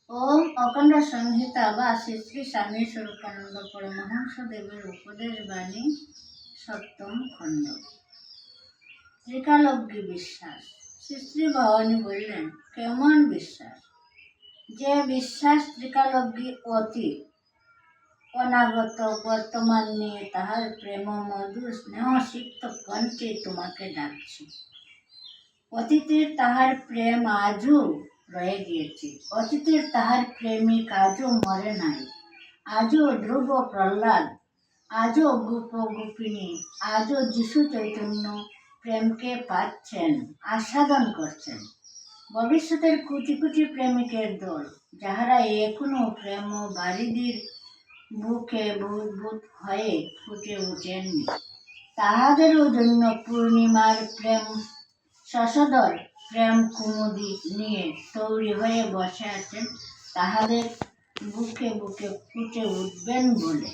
ওম অখণ্ড সংহিতা বা শ্রী শ্রী স্বামী স্বরূপানন্দ পরমহংস দেবের উপদেশ বাণী সপ্তম খণ্ড। ত্রিকালজ্ঞী বিশ্বাস। শ্রী শ্রী ভবানী বললেন, কেমন বিশ্বাস? যে বিশ্বাস ত্রিকালজ্ঞী অতীত অনাগত বর্তমান নিয়ে তাহার প্রেম মধুর স্নেহ সিক্ত কণ্ঠে তোমাকে ডাকছে। অতীতের তাহার প্রেম আজও রয়ে গিয়েছে, অতীতের তাহার প্রেমিক আজও মরে নাই, আজও ধ্রুব প্রহ্লাদ, আজও গোপ গোপিনী, আজও যিশু চৈতন্য প্রেমকে পাচ্ছেন, আস্বাদন করছেন। ভবিষ্যতের কোটি কোটি প্রেমিকের দল, যাহারা এখনো প্রেম বারিদির বুকে বুদ্বুদ হয়ে ফুটে ওঠেননি, তাহাদেরও জন্য পূর্ণিমার প্রেম শশধর প্রেম কুমুদি নিয়ে তৈরি হয়ে বসে আছেন, তাহাদের বুকে বুকে ফুটে উঠবেন বলে।